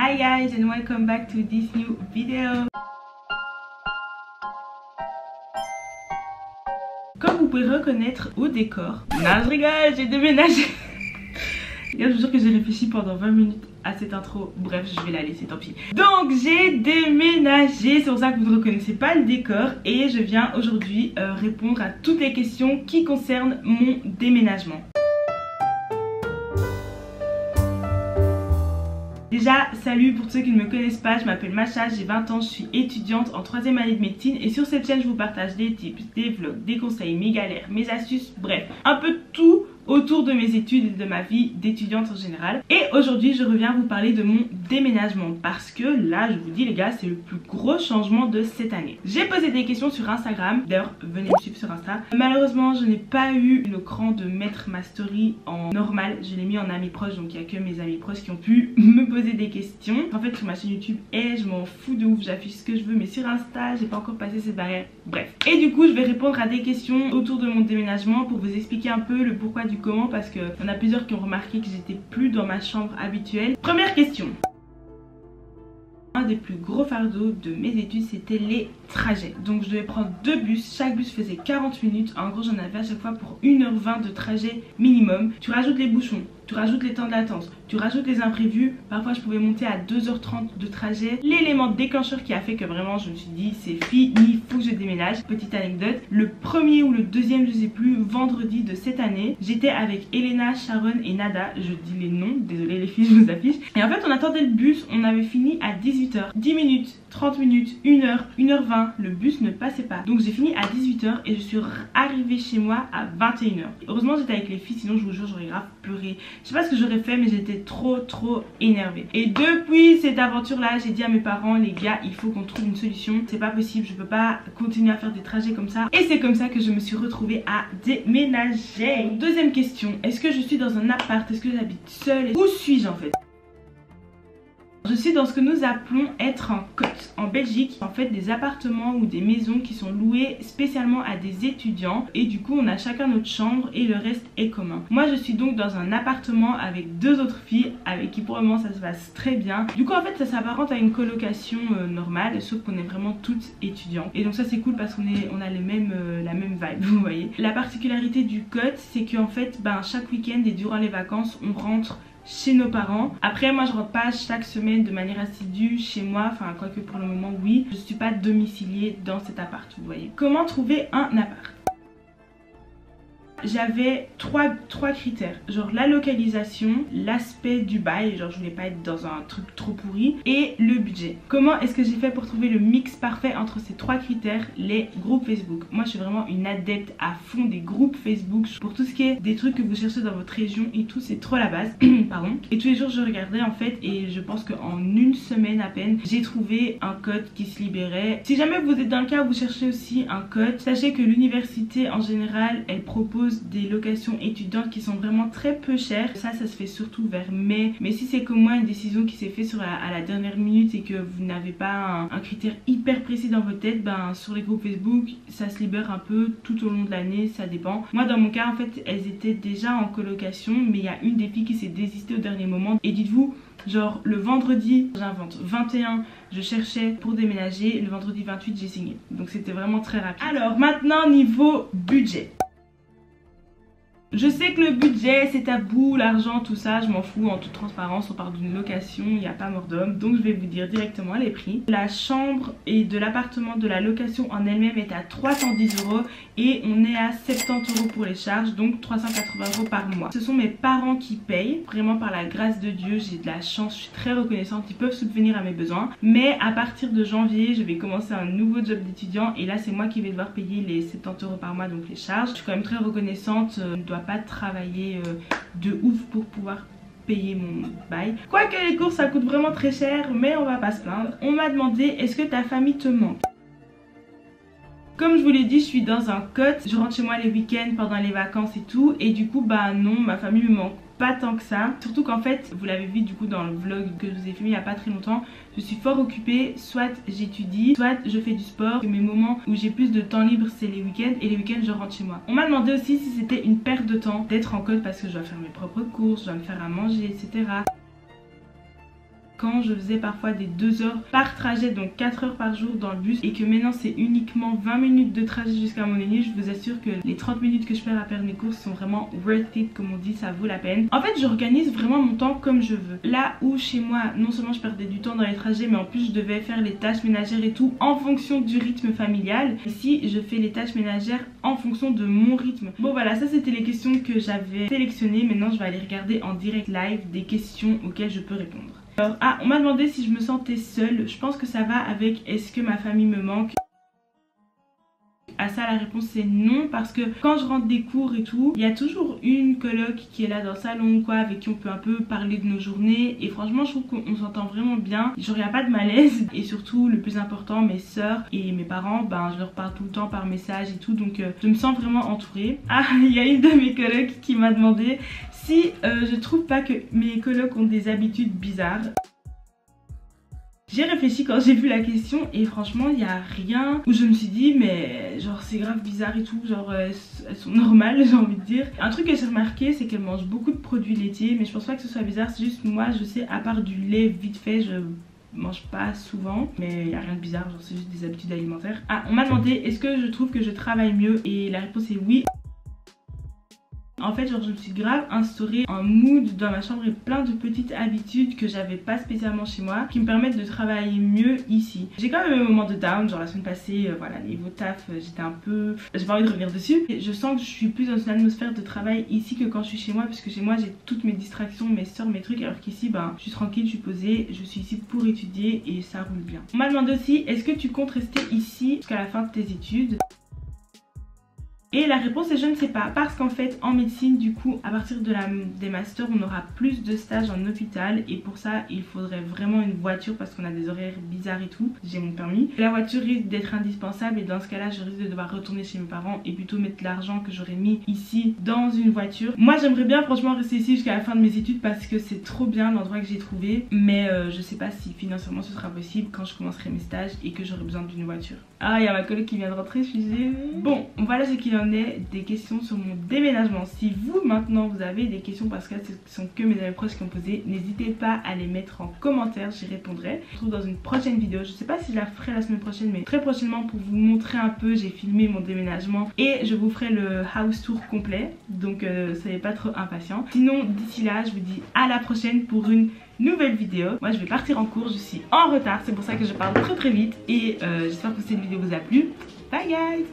Hi guys and welcome back to this new video. Comme vous pouvez reconnaître au décor, non je rigole, j'ai déménagé. Je vous jure que j'ai réfléchi pendant 20 minutes à cette intro. Bref, je vais la laisser, tant pis. Donc j'ai déménagé, c'est pour ça que vous ne reconnaissez pas le décor. Et je viens aujourd'hui répondre à toutes les questions qui concernent mon déménagement. Déjà, salut pour ceux qui ne me connaissent pas, je m'appelle Macha, j'ai 20 ans, je suis étudiante en 3e année de médecine. Et sur cette chaîne, je vous partage des tips, des vlogs, des conseils, mes galères, mes astuces, bref, un peu de tout autour de mes études et de ma vie d'étudiante en général. Et aujourd'hui je reviens vous parler de mon déménagement parce que là je vous dis les gars, c'est le plus gros changement de cette année. J'ai posé des questions sur Instagram, d'ailleurs venez me suivre sur Insta. Malheureusement je n'ai pas eu le cran de mettre ma story en normal, je l'ai mis en amis proches, donc il n'y a que mes amis proches qui ont pu me poser des questions. En fait sur ma chaîne YouTube, je m'en fous de ouf, j'affiche ce que je veux, mais sur Insta j'ai pas encore passé cette barrière, bref. Et du coup je vais répondre à des questions autour de mon déménagement pour vous expliquer un peu le pourquoi du comment, parce qu'il y en a plusieurs qui ont remarqué que j'étais plus dans ma chambre habituelle. Première question. Un des plus gros fardeaux de mes études, c'était les trajets. Donc je devais prendre 2 bus, chaque bus faisait 40 minutes. En gros j'en avais à chaque fois pour 1h20 de trajet minimum. Tu rajoutes les bouchons, tu rajoutes les temps de latence, tu rajoutes les imprévus. Parfois je pouvais monter à 2h30 de trajet. L'élément déclencheur qui a fait que vraiment je me suis dit c'est fini, faut que je déménage. Petite anecdote, le premier ou le deuxième, je sais plus, vendredi de cette année, j'étais avec Elena, Sharon et Nada. Je dis les noms, désolé les filles, je vous affiche. Et en fait on attendait le bus, on avait fini à 18h. 10 minutes, 30 minutes, 1h, 1h20, le bus ne passait pas. Donc j'ai fini à 18h et je suis arrivée chez moi à 21h. Heureusement j'étais avec les filles, sinon je vous jure j'aurais grave pleuré. Je sais pas ce que j'aurais fait mais j'étais trop énervée. Et depuis cette aventure là, j'ai dit à mes parents, les gars, il faut qu'on trouve une solution. C'est pas possible, je peux pas continuer à faire des trajets comme ça. Et c'est comme ça que je me suis retrouvée à déménager. Deuxième question, est-ce que je suis dans un appart? Est-ce que j'habite seule? Où suis-je en fait? Je suis dans ce que nous appelons être en cote. En Belgique, en fait, des appartements ou des maisons qui sont louées spécialement à des étudiants. Et du coup, on a chacun notre chambre et le reste est commun. Moi, je suis donc dans un appartement avec 2 autres filles avec qui pour le moment ça se passe très bien. Du coup, en fait, ça s'apparente à une colocation normale, sauf qu'on est vraiment toutes étudiants. Et donc ça, c'est cool parce qu'on a la même vibe, vous voyez. La particularité du cote, c'est qu'en fait, chaque week-end et durant les vacances, on rentre chez nos parents. Après moi je rentre pas chaque semaine de manière assidue chez moi, enfin quoique pour le moment oui. Je suis pas domiciliée dans cet appart, vous voyez. Comment trouver un appart? J'avais trois critères, genre la localisation, l'aspect du bail, genre je voulais pas être dans un truc trop pourri, et le budget. Comment est-ce que j'ai fait pour trouver le mix parfait entre ces 3 critères? Les groupes Facebook. Moi je suis vraiment une adepte à fond des groupes Facebook pour tout ce qui est des trucs que vous cherchez dans votre région et tout, c'est trop la base. Pardon. Et tous les jours je regardais en fait et je pense qu'en une semaine à peine j'ai trouvé un code qui se libérait. Si jamais vous êtes dans le cas où vous cherchez aussi un code, sachez que l'université en général elle propose des locations étudiantes qui sont vraiment très peu chères. Ça se fait surtout vers mai. Mais si c'est comme moi une décision qui s'est faite à la dernière minute et que vous n'avez pas un critère hyper précis dans votre tête, sur les groupes Facebook ça se libère un peu tout au long de l'année, ça dépend. Moi dans mon cas en fait elles étaient déjà en colocation, mais il y a une des filles qui s'est désistée au dernier moment. Et dites-vous, genre le vendredi, j'invente, 21 je cherchais pour déménager, le vendredi 28 j'ai signé. Donc c'était vraiment très rapide. Alors maintenant niveau budget. Je sais que le budget c'est tabou, l'argent, tout ça, je m'en fous, en toute transparence, on parle d'une location, il n'y a pas mort d'homme. Donc je vais vous dire directement les prix. La chambre et de l'appartement de la location en elle-même est à 310 € et on est à 70 € pour les charges, donc 380 € par mois. Ce sont mes parents qui payent, vraiment par la grâce de Dieu, j'ai de la chance, je suis très reconnaissante, ils peuvent subvenir à mes besoins. Mais à partir de janvier, je vais commencer un nouveau job d'étudiant et là c'est moi qui vais devoir payer les 70 € par mois, donc les charges. Je suis quand même très reconnaissante, je dois pas travailler de ouf pour pouvoir payer mon bail. Quoique les courses ça coûte vraiment très cher, mais on va pas se plaindre. On m'a demandé est-ce que ta famille te manque? Comme je vous l'ai dit, je suis dans un cote, je rentre chez moi les week-ends pendant les vacances et tout, et du coup non, ma famille me manque pas tant que ça. Surtout qu'en fait, vous l'avez vu du coup dans le vlog que je vous ai filmé il y a pas très longtemps, je suis fort occupée, soit j'étudie, soit je fais du sport. Mes moments où j'ai plus de temps libre c'est les week-ends, et les week-ends je rentre chez moi. On m'a demandé aussi si c'était une perte de temps d'être en code parce que je dois faire mes propres courses, je dois me faire à manger, etc. quand je faisais parfois des 2 heures par trajet, donc 4 heures par jour dans le bus, et que maintenant c'est uniquement 20 minutes de trajet jusqu'à mon lieu, je vous assure que les 30 minutes que je perds à faire mes courses sont vraiment worth it, comme on dit, ça vaut la peine. En fait, j'organise vraiment mon temps comme je veux. Là où chez moi, non seulement je perdais du temps dans les trajets, mais en plus je devais faire les tâches ménagères et tout en fonction du rythme familial. Ici, je fais les tâches ménagères en fonction de mon rythme. Bon voilà, ça c'était les questions que j'avais sélectionnées. Maintenant, je vais aller regarder en direct live des questions auxquelles je peux répondre. Alors, on m'a demandé si je me sentais seule. Je pense que ça va avec est-ce que ma famille me manque. À ça la réponse c'est non, parce que quand je rentre des cours et tout, il y a toujours une coloc qui est là dans le salon ou quoi, avec qui on peut un peu parler de nos journées, et franchement je trouve qu'on s'entend vraiment bien, genre il n'y a pas de malaise. Et surtout le plus important, mes soeurs et mes parents, ben je leur parle tout le temps par message et tout, donc je me sens vraiment entourée. Ah, il y a une de mes colocs qui m'a demandé si je trouve pas que mes colocs ont des habitudes bizarres. J'ai réfléchi quand j'ai vu la question et franchement il n'y a rien où je me suis dit mais genre c'est grave bizarre et tout, genre elles sont normales, j'ai envie de dire. Un truc que j'ai remarqué c'est qu'elles mangent beaucoup de produits laitiers, mais je pense pas que ce soit bizarre, c'est juste moi je sais, à part du lait vite fait, je mange pas souvent, mais il n'y a rien de bizarre, genre c'est juste des habitudes alimentaires. Ah, on m'a demandé est-ce que je trouve que je travaille mieux, et la réponse est oui. En fait, genre je me suis grave instauré un mood dans ma chambre et plein de petites habitudes que j'avais pas spécialement chez moi qui me permettent de travailler mieux ici. J'ai quand même eu un moment de down, genre la semaine passée, voilà, niveau taf, j'étais un peu... J'ai pas envie de revenir dessus. Et je sens que je suis plus dans une atmosphère de travail ici que quand je suis chez moi, parce que chez moi j'ai toutes mes distractions, mes soeurs, mes trucs, alors qu'ici, ben, je suis tranquille, je suis posée, je suis ici pour étudier et ça roule bien. On m'a demandé aussi, est-ce que tu comptes rester ici jusqu'à la fin de tes études ? Et la réponse est je ne sais pas, parce qu'en fait en médecine du coup à partir de des masters on aura plus de stages en hôpital, et pour ça il faudrait vraiment une voiture parce qu'on a des horaires bizarres et tout. J'ai mon permis, la voiture risque d'être indispensable, et dans ce cas là je risque de devoir retourner chez mes parents et plutôt mettre l'argent que j'aurais mis ici dans une voiture. Moi j'aimerais bien franchement rester ici jusqu'à la fin de mes études parce que c'est trop bien l'endroit que j'ai trouvé, mais je sais pas si financièrement ce sera possible quand je commencerai mes stages et que j'aurai besoin d'une voiture. Ah, il y a ma collègue qui vient de rentrer, je suis désolée. Bon, voilà ce qu'il en est des questions sur mon déménagement. Si vous maintenant vous avez des questions, parce que ce sont que mes amis proches qui ont posé, n'hésitez pas à les mettre en commentaire, j'y répondrai. Je vous retrouve dans une prochaine vidéo, je sais pas si je la ferai la semaine prochaine, mais très prochainement, pour vous montrer un peu. J'ai filmé mon déménagement et je vous ferai le house tour complet, donc soyez pas trop impatients. Sinon d'ici là je vous dis à la prochaine pour une nouvelle vidéo. Moi je vais partir en cours, je suis en retard, c'est pour ça que je parle très vite, et j'espère que cette vidéo vous a plu. Bye guys.